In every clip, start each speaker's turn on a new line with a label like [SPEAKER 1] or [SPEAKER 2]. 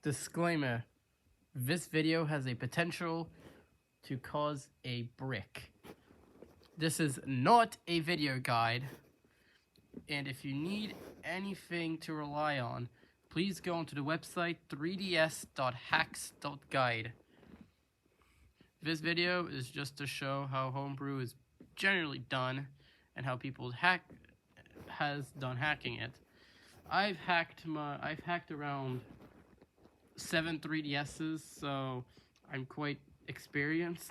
[SPEAKER 1] Disclaimer: this video has a potential to cause a brick. This is not a video guide, and if you need anything to rely on, please go onto the website 3ds.hacks.guide. This video is just to show how homebrew is generally done and how people has done hacking it. I've hacked around 7 3DSs, so I'm quite experienced.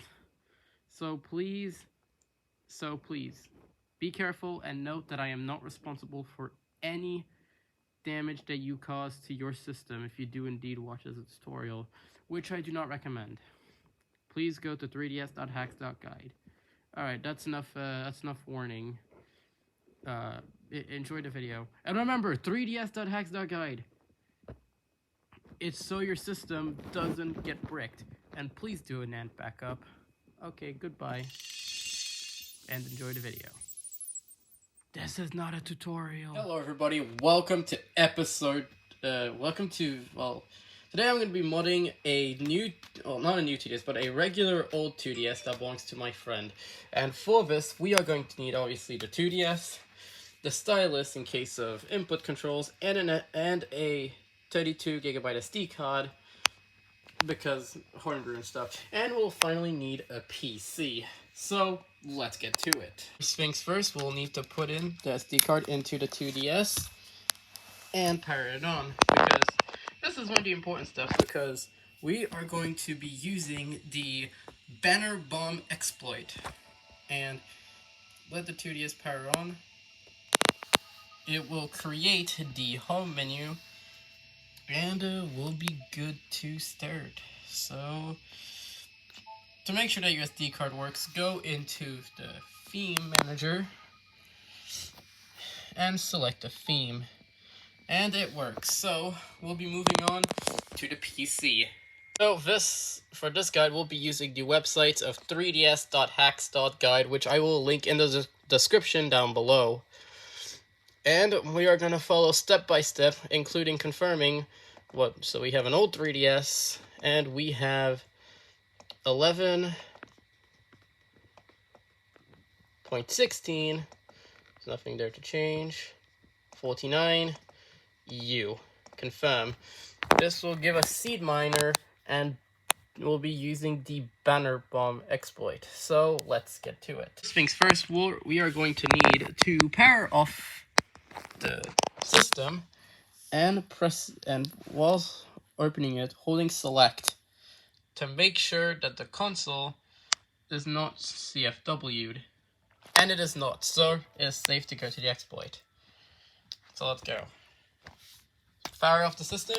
[SPEAKER 1] So please, be careful and note that I am not responsible for any damage that you cause to your system if you do indeed watch this tutorial, which I do not recommend. Please go to 3ds.hacks.guide. Alright, that's enough warning. Enjoy the video. And remember, 3ds.hacks.guide. It's so your system doesn't get bricked. And please do a NAND backup. Okay, goodbye. And enjoy the video. This is not a tutorial. Hello everybody, welcome to today I'm going to be modding a new, well, not a new 2DS, but a regular old 2DS that belongs to my friend. And for this, we are going to need, obviously, the 2DS, the stylus in case of input controls, and a 32GB SD card, because homebrew and stuff. And we'll finally need a PC. So, let's get to it. First things first, we'll need to put in the SD card into the 2DS and power it on, because this is one of the important stuff, because we are going to be using the banner bomb exploit. And let the 2DS power on. It will create the home menu, and we'll be good to start. So, to make sure that your SD card works, go into the theme manager and select a theme. And it works. So, we'll be moving on to the PC. So, for this guide, we'll be using the websites of 3ds.hacks.guide, which I will link in the description down below. And we are going to follow step by step, including confirming so we have an old 3DS, and we have 11.16, there's nothing there to change, 49, confirm. This will give us seed miner, and we'll be using the banner bomb exploit. So let's get to it. First things first, we are going to need to power off the system and while opening it, holding select to make sure that the console is not CFW'd. And it is not, so it's safe to go to the exploit. So let's go. Fire off the system,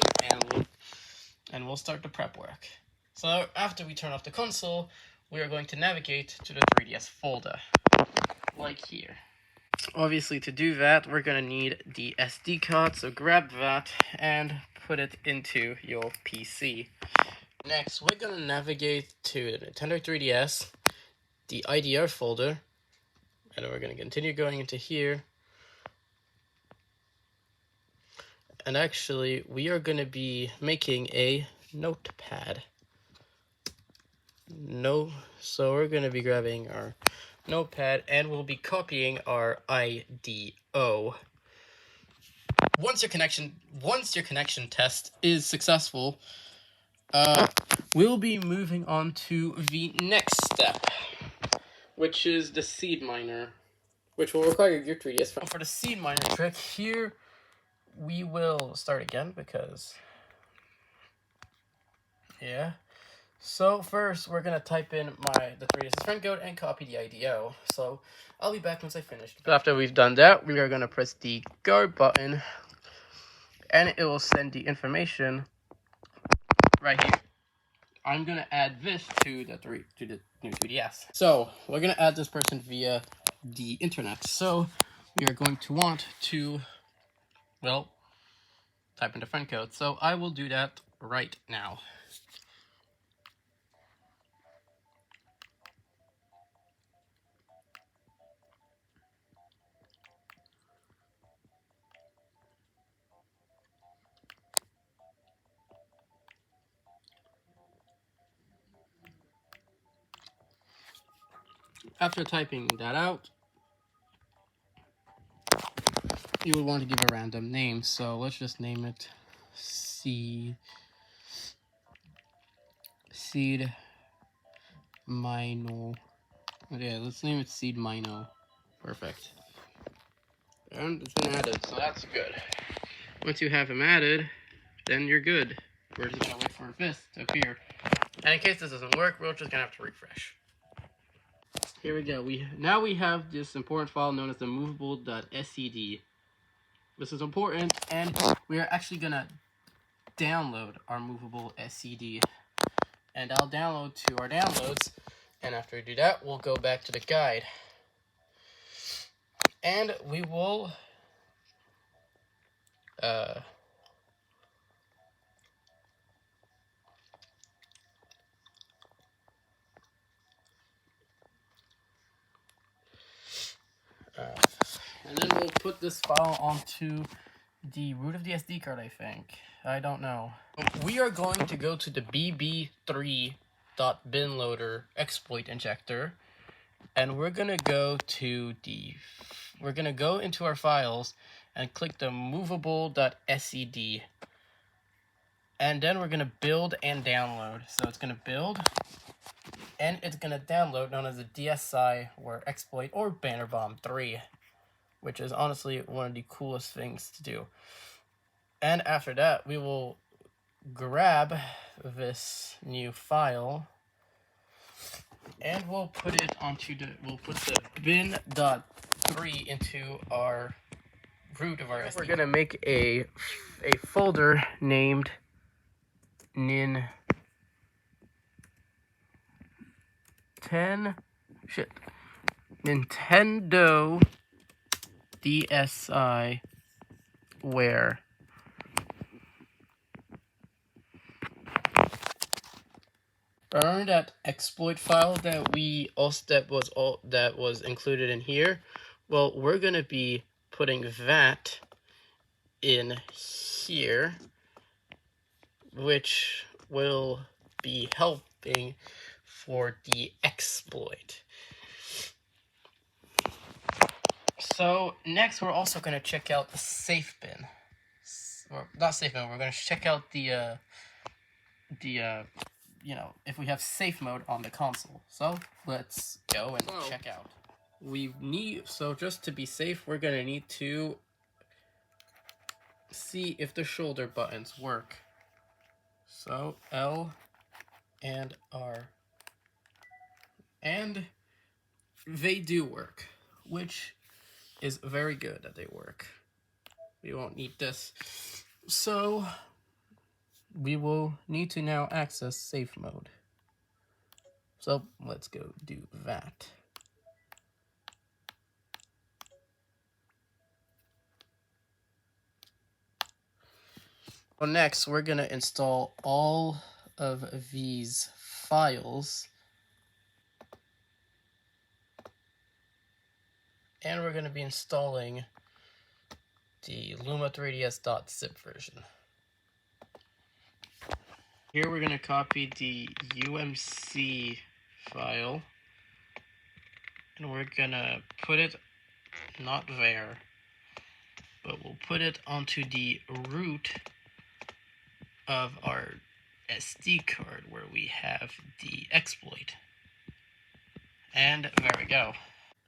[SPEAKER 1] and we'll start the prep work. So after we turn off the console, we are going to navigate to the 3DS folder, like here. Obviously, to do that, we're going to need the SD card, so grab that and put it into your PC. Next, we're going to navigate to the Nintendo 3DS, the IDR folder, and we're going to continue going into here. And actually, we are going to be making a notepad. So we're going to be grabbing our notepad, and we'll be copying our IDO. Once your connection test is successful, we'll be moving on to the next step, which is the seed miner, which will require your 3DS. For the seed miner trick, here we will start again because, yeah. So first, we're gonna type in the 3DS friend code and copy the IDO. So I'll be back once I finish. So after we've done that, we are gonna press the go button, and it will send the information right here. I'm gonna add this to the new 3DS. So we're gonna add this person via the internet. So we are going to want to, well, type in the friend code. So I will do that right now. After typing that out, you would want to give a random name. So let's just name it seed mino. Okay, let's name it seed mino. Perfect. And it's been added, so that's good. Once you have them added, then you're good. We're just gonna wait for this to appear. And in case this doesn't work, we're just gonna have to refresh. Here we go. Now we have this important file known as the movable.scd. This is important, and we are actually gonna download our movable SCD. And I'll download to our downloads, and after we do that, we'll go back to the guide. And we will and then we'll put this file onto the root of the SD card, I think. I don't know. We are going to go to the bb3.binloader exploit injector, and we're gonna go into our files and click the movable.scd, and then we're gonna build and download. So it's gonna build, and it's gonna download, known as the DSI or exploit or Banner Bomb 3, which is honestly one of the coolest things to do. And after that, we will grab this new file, and we'll put it onto we'll put the bin.3 into our root of our SD. We're gonna make a folder named Nintendo DSi where. Remember that exploit file that was included in here? Well, we're gonna be putting that in here, which will be helping for the exploit. So next, we're also gonna check out the safe bin. Or not safe bin. We're gonna check out the you know, if we have safe mode on the console. So let's go and check out. So just to be safe, we're gonna need to see if the shoulder buttons work. So L and R, and they do work, which is very good that they work. We won't need this. So we will need to now access safe mode. So let's go do that. Well, next we're gonna install all of these files, and we're gonna be installing the Luma3ds.zip version. Here we're gonna copy the UMC file, and we're gonna put it not there, but we'll put it onto the root of our SD card where we have the exploit. And there we go.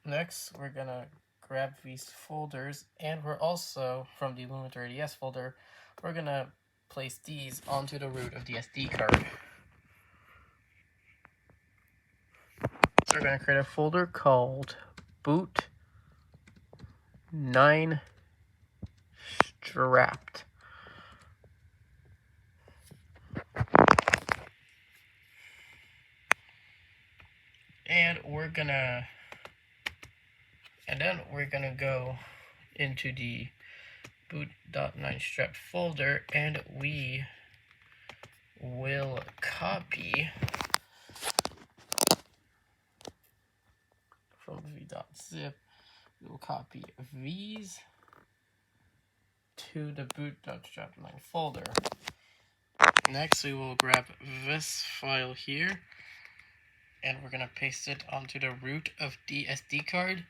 [SPEAKER 1] Next, we're gonna grab these folders, and we're also, from the Luma3ds folder, we're gonna place these onto the root of the SD card. So we're gonna create a folder called boot 9 strapped. And then we're gonna go into the boot.9strap folder, and we will copy from v.zip, we will copy these to the boot.strap9 folder. Next, we will grab this file here, and we're gonna paste it onto the root of the SD card.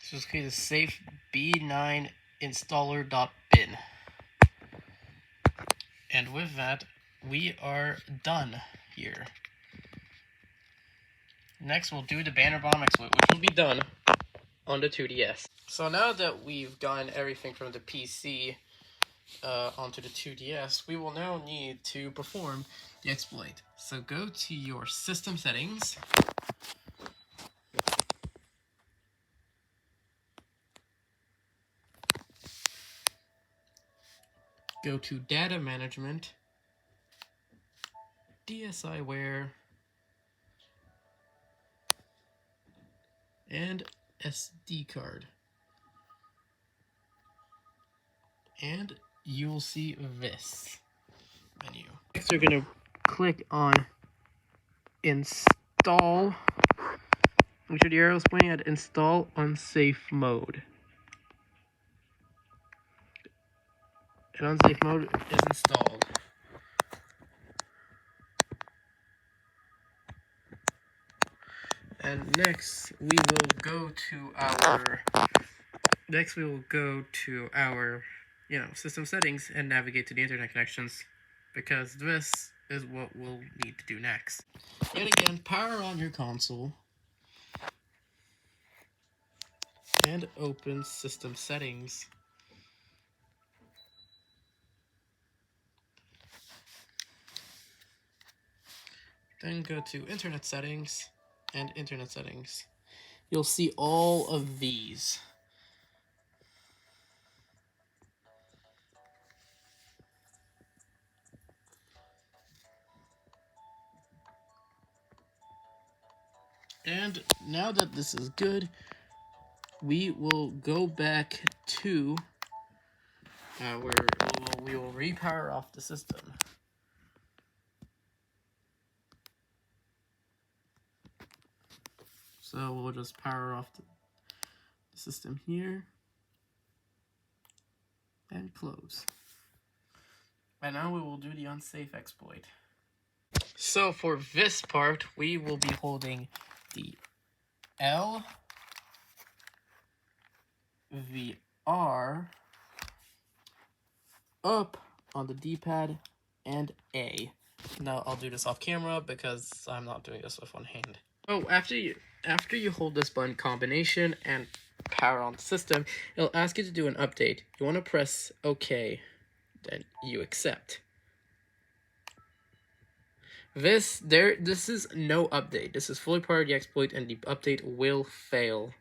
[SPEAKER 1] So it's going to safe b9 installer.bin. And with that, we are done here. Next, we'll do the banner bomb exploit, which will be done on the 2DS. So now that we've gotten everything from the PC onto the 2DS, we will now need to perform the exploit. So go to your system settings. Go to data management, DSiWare, and SD card. And you will see this menu. Next, you're going to click on install. Make sure the arrow is pointing at install unsafe mode. And unsafe mode is installed. And next we will go to our system settings and navigate to the internet connections, because this is what we'll need to do next. Yet again, power on your console and open system settings. Then go to internet settings and internet settings. You'll see all of these. And now that this is good, we will go back to we will repower off the system. So we'll just power off the system here and close. And now we will do the unsafe exploit. So for this part, we will be holding the L, the R, up on the D-pad, and A. Now I'll do this off camera because I'm not doing this with one hand. Oh, after you hold this button combination and power on the system, it'll ask you to do an update. You want to press OK, then you accept. This is no update. This is fully part of the exploit, and the update will fail.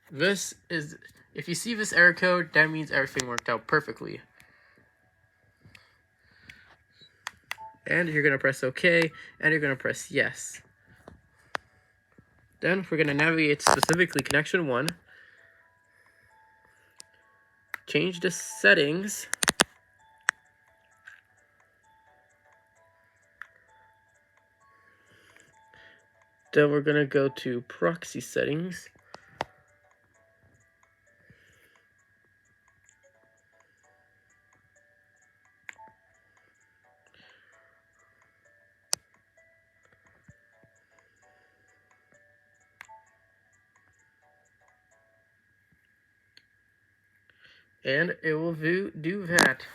[SPEAKER 1] If you see this error code, that means everything worked out perfectly. And you're gonna press OK, and you're gonna press yes. Then we're gonna navigate specifically connection 1. Change the settings. Then we're gonna go to proxy settings. And it will do that.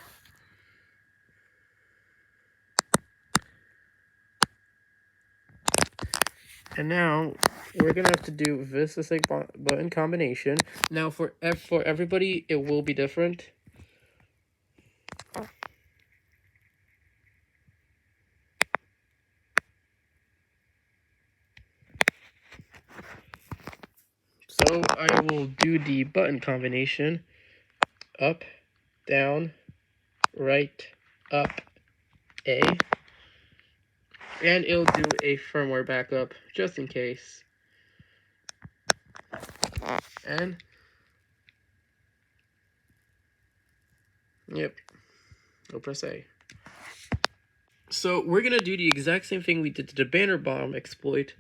[SPEAKER 1] And now we're gonna have to do this as a button combination. Now for everybody, it will be different. So I will do the button combination: up, down, right, up, A. And it'll do a firmware backup just in case. And yep, I'll press A. So we're gonna do the exact same thing we did to the banner bomb exploit,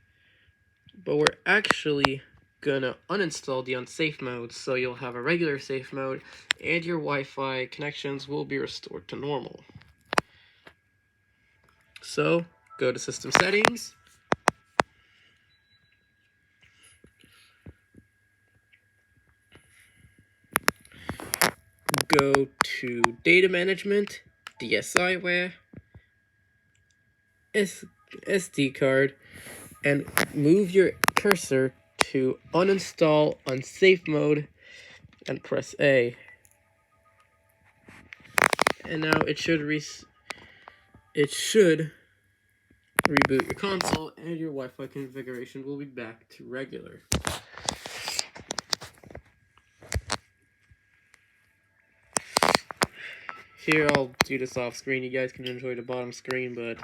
[SPEAKER 1] but we're actually gonna uninstall the unsafe mode, so you'll have a regular safe mode and your Wi-Fi connections will be restored to normal. So go to System Settings. Go to Data Management, DSiWare, SD card, and move your cursor to uninstall unsafe mode and press A. And now it should reboot your console and your Wi-Fi configuration will be back to regular. Here I'll do this off screen. You guys can enjoy the bottom screen, but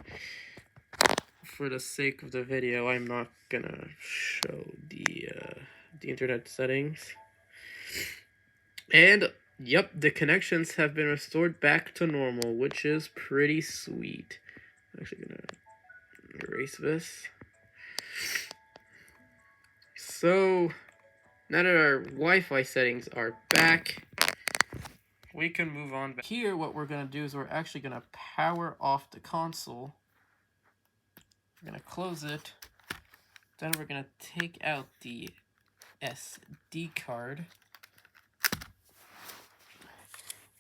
[SPEAKER 1] for the sake of the video, I'm not gonna show the internet settings. And yep, the connections have been restored back to normal, which is pretty sweet. I'm actually gonna erase this. So now that our Wi-Fi settings are back, we can move on back. Here, what we're gonna do is we're actually gonna power off the console. We're gonna close it. Then we're gonna take out the SD card.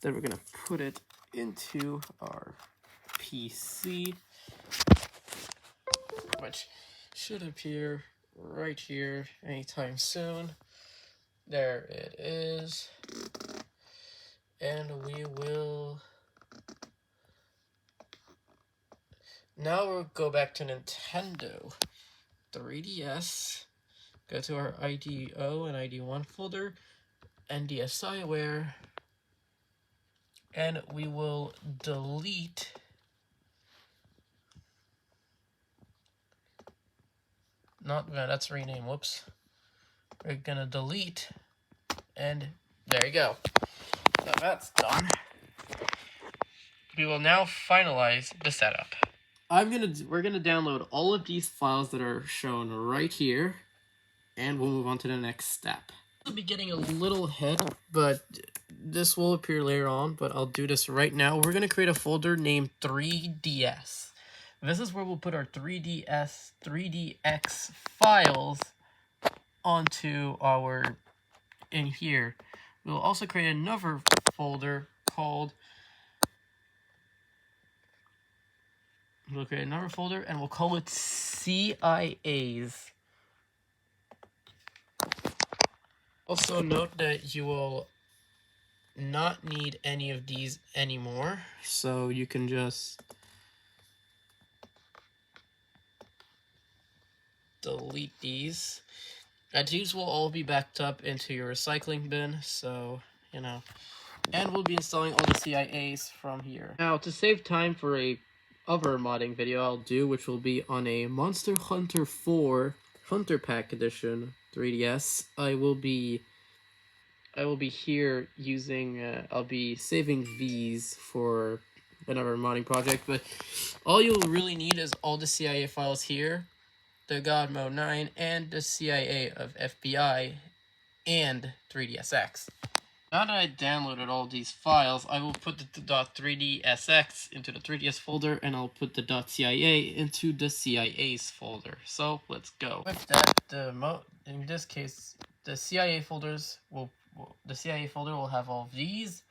[SPEAKER 1] Then we're gonna put it into our PC, which should appear right here anytime soon. There it is. And we will... Now we'll go back to Nintendo 3DS. Go to our IDO and ID1 folder, and DSiWare. And we will delete that's rename, whoops. We're gonna delete, and there you go. So that's done. We will now finalize the setup. We're gonna download all of these files that are shown right here, and we'll move on to the next step. I'll be getting a little ahead, but this will appear later on, but I'll do this right now. We're gonna create a folder named 3DS. This is where we'll put our 3DX files onto in here. We'll also create another folder called, and we'll call it CIAs. Also note that you will not need any of these anymore, so you can just delete these. And these will all be backed up into your recycling bin, so, you know. And we'll be installing all the CIAs from here. Now, to save time for a other modding video I'll do, which will be on a Monster Hunter 4 Hunter Pack Edition 3DS, I will be here using, I'll be saving these for another modding project, but all you'll really need is all the CIA files here, the God Mode 9, and the CIA of FBI, and 3DSX. Now that I downloaded all these files, I will put the .3dsx into the 3ds folder, and I'll put the .cia into the CIAs folder. So let's go. With that, in this case, the CIA folder will have all these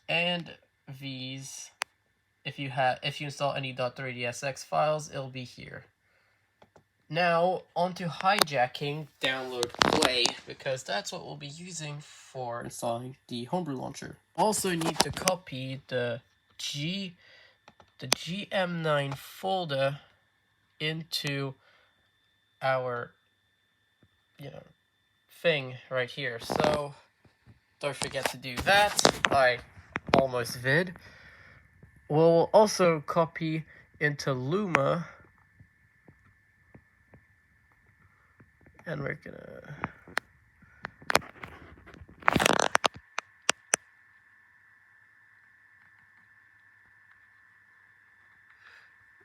[SPEAKER 1] and these. If you install any .3dsx files, it'll be here. Now, onto hijacking download play, because that's what we'll be using for installing the homebrew launcher. Also need to copy the GM9 folder into our, thing right here. So, don't forget to do that. I almost did. We'll also copy into Luma, and we're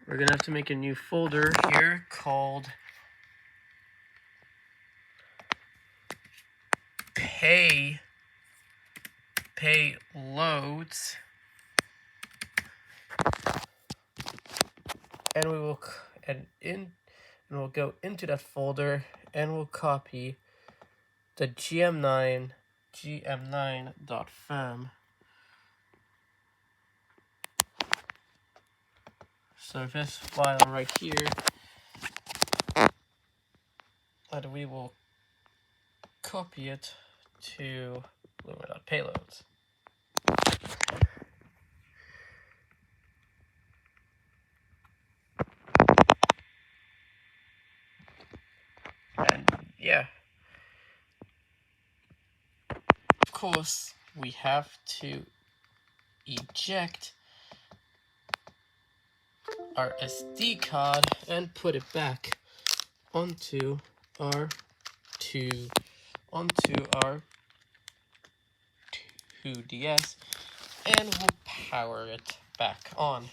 [SPEAKER 1] gonna have to make a new folder here called payloads. and we will we'll go into that folder and we'll copy the gm9.fam. So this file right here, and we will copy it to Luma.payloads. And yeah, of course, we have to eject our SD card and put it back onto our 2DS, and we'll power it back on.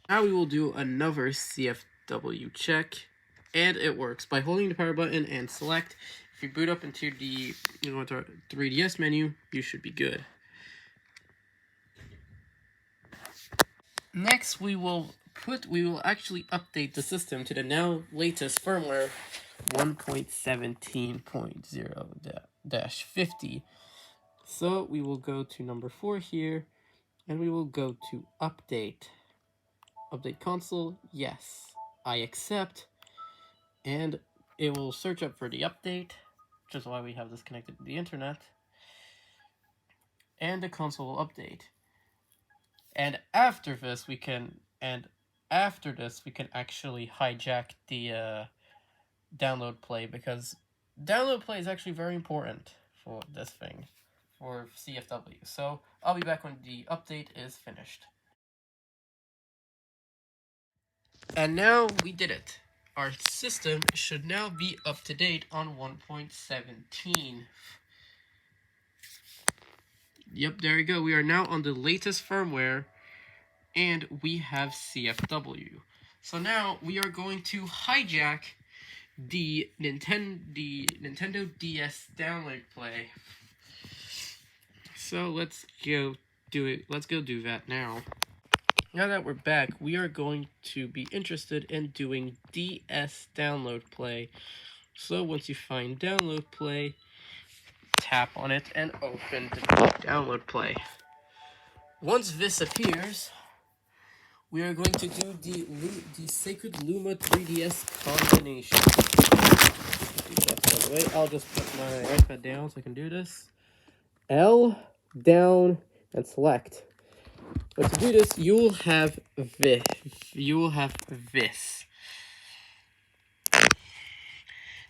[SPEAKER 1] Now we will do another CFW check, and it works by holding the power button and select. If you boot up into the 3DS menu, you should be good. Next, we will actually update the system to the now latest firmware 1.17.0-50. So we will go to number 4 here, and we will go to update. Update console, yes, I accept, and it will search up for the update, which is why we have this connected to the internet, and the console will update. And after this, we can actually hijack the download play, because download play is actually very important for this thing, for CFW. So I'll be back when the update is finished. And now we did it. Our system should now be up to date on 1.17. Yep, there you go. We are now on the latest firmware, and we have CFW. So now we are going to hijack the Nintendo DS download play. So let's go do it. Let's go do that now. Now that we're back, we are going to be interested in doing DS download play. So once you find download play, tap on it and open the download play. Once this appears, we are going to do the Sacred Luma 3DS combination. By the way, I'll just put my iPad down so I can do this. L, down, and select. But to do this, you will have this.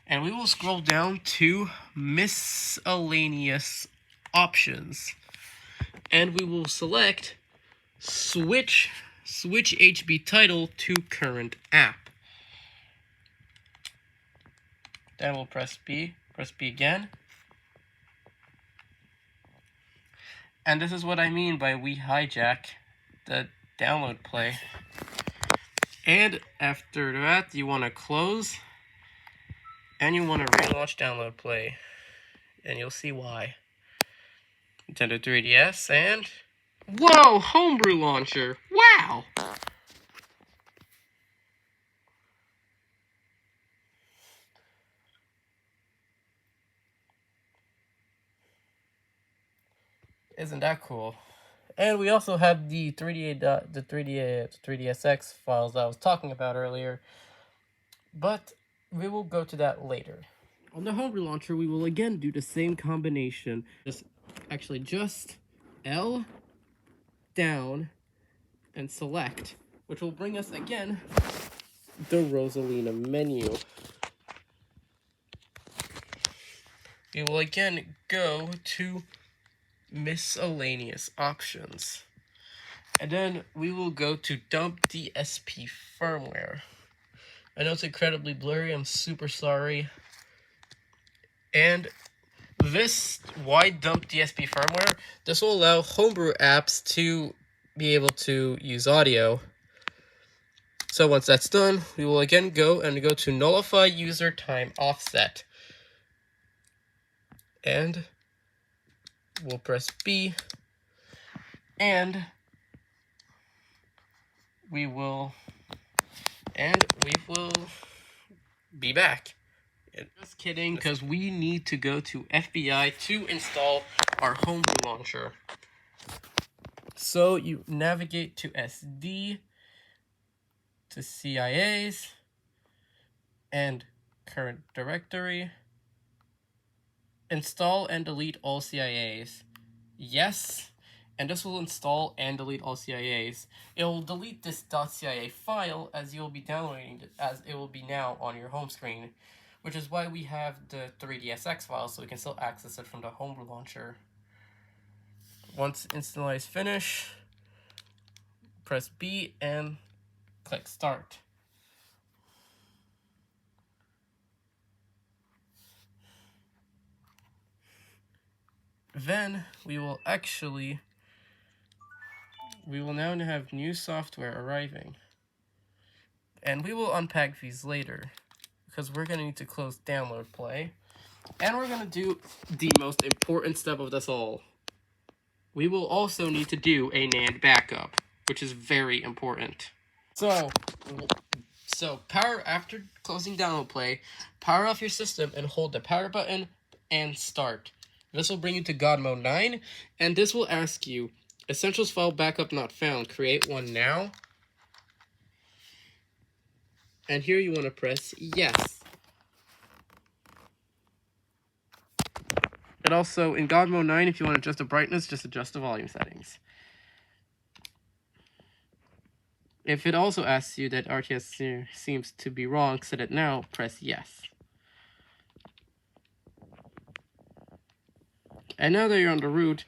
[SPEAKER 1] And we will scroll down to miscellaneous options. And we will select switch HB title to current app. Then we'll press B again. And this is what I mean by we hijack the download play. And after that, you want to close, and you want to relaunch download play, and you'll see why. Nintendo 3DS, and whoa, homebrew launcher! Wow! Isn't that cool? And we also have the 3DSX files that I was talking about earlier, but we will go to that later. On the homebrew launcher, we will again do the same combination. Just L, down, and select, which will bring us again the Rosalina menu. We will again go to miscellaneous options, and then we will go to dump DSP firmware. I know it's incredibly blurry, I'm super sorry. And why dump DSP firmware? This will allow homebrew apps to be able to use audio. So once that's done, we will again go to nullify user time offset. And we'll press B, and we will be back. Just kidding, because we need to go to FBI to install our homebrew launcher. So you navigate to SD, to CIAs, and current directory. Install and delete all CIAs. Yes, and this will install and delete all CIAs. It will delete this .cia file as you'll be downloading it, as it will be now on your home screen, which is why we have the 3dsx file, so we can still access it from the homebrew launcher. Once install is finished, press B and click start. Then we will now have new software arriving. And we will unpack these later, because we're going to need to close download play. And we're going to do the most important step of this all. We will also need to do a NAND backup, which is very important. So after closing download play, power off your system and hold the power button and start. This will bring you to God Mode 9, and this will ask you, Essentials file backup not found, create one now. And here you want to press yes. And also, in God Mode 9, if you want to adjust the brightness, just adjust the volume settings. If it also asks you that RTS seems to be wrong, set it now, press yes. And now that you're on the root,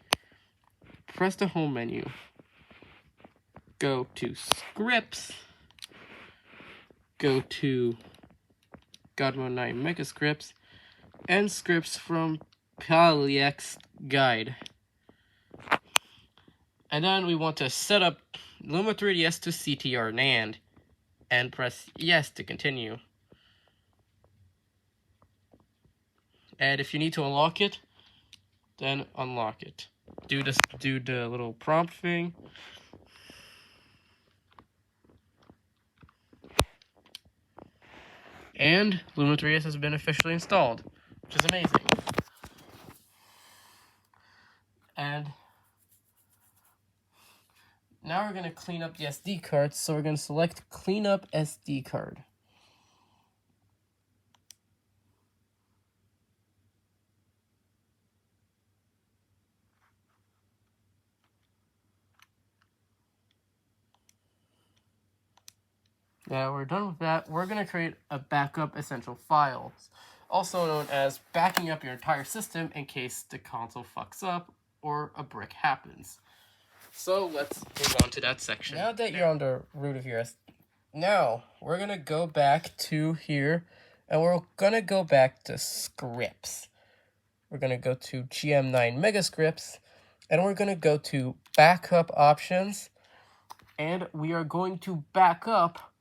[SPEAKER 1] press the home menu. Go to scripts. Go to God Mode 9 Mega Scripts and scripts from Polyx Guide. And then we want to set up Luma 3DS to CTR NAND and press yes to continue. And if you need to unlock it, then unlock it. Do the little prompt thing. And Luma 3DS has been officially installed, which is amazing. And now we're going to clean up the SD card, so we're going to select Clean Up SD Card. Now we're done with that, we're going to create a backup essential files, also known as backing up your entire system in case the console fucks up or a brick happens. So let's move on to that section. Now that you're on the root of your now we're going to go back to here, and we're going to go back to scripts. We're going to go to GM9 Mega Scripts, and we're going to go to backup options, and we are going to back up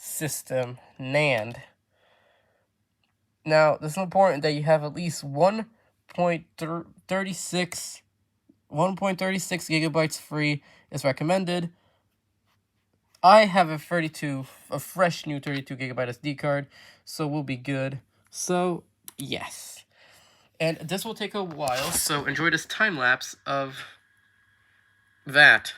[SPEAKER 1] system NAND. Now, this is important that you have at least 1.36 gigabytes free is recommended. I have a fresh new 32 gigabyte SD card, so we'll be good. So, yes. And this will take a while, so enjoy this time lapse of that.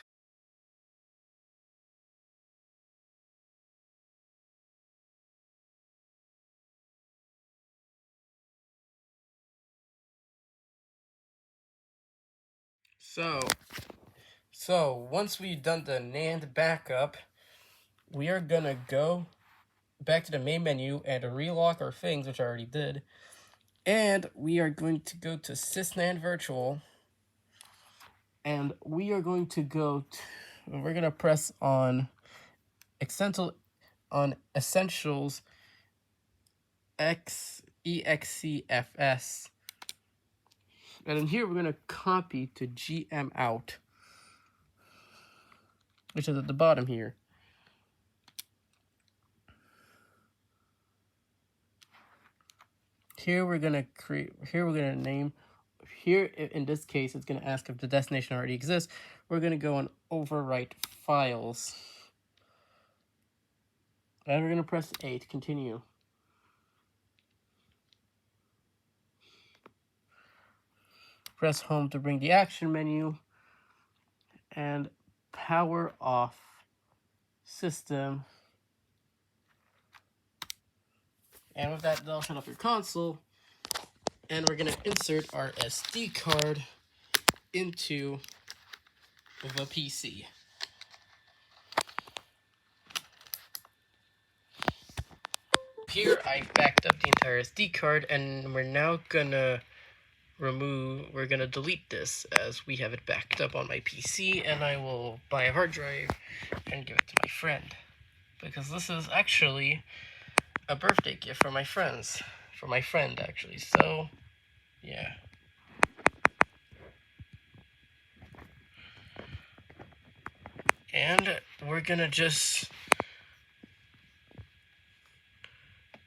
[SPEAKER 1] So once we've done the NAND backup, we are gonna go back to the main menu and relock our things, which I already did. And we are going to go to SysNAND Virtual, and we are going to we're gonna press on Essentials EXCFS. And in here, we're going to copy to GM out, which is at the bottom here. Here we're going to name, here in this case, it's going to ask if the destination already exists. We're going to go on overwrite files. And we're going to press A to continue. Press home to bring the action menu. And power off system. And with that, that'll shut off your console. And we're going to insert our SD card into the PC. Here I backed up the entire SD card, and we're now gonna delete this as we have it backed up on my PC, and I will buy a hard drive and give it to my friend, because this is actually a birthday gift for my friend actually. So yeah. And we're gonna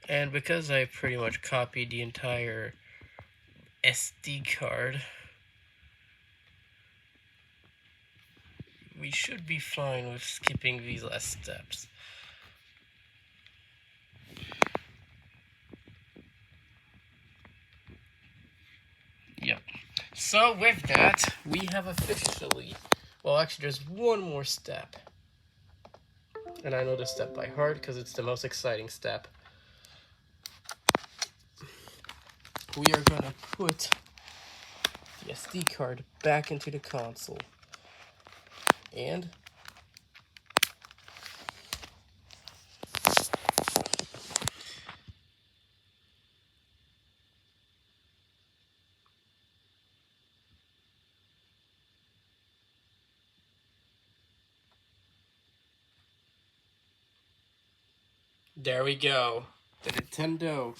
[SPEAKER 1] and because I pretty much copied the entire SD card, we should be fine with skipping these last steps. Yep. So with that, we have officially, well, actually there's one more step. And I know this step by heart because it's the most exciting step. We are going to put the SD card back into the console. And there we go. The Nintendo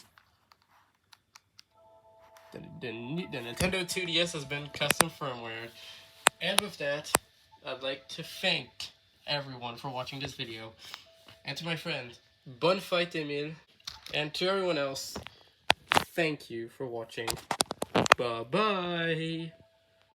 [SPEAKER 1] 2DS has been custom firmware. And with that, I'd like to thank everyone for watching this video. And to my friend, bonne fête Emile. And to everyone else, thank you for watching. Bye-bye.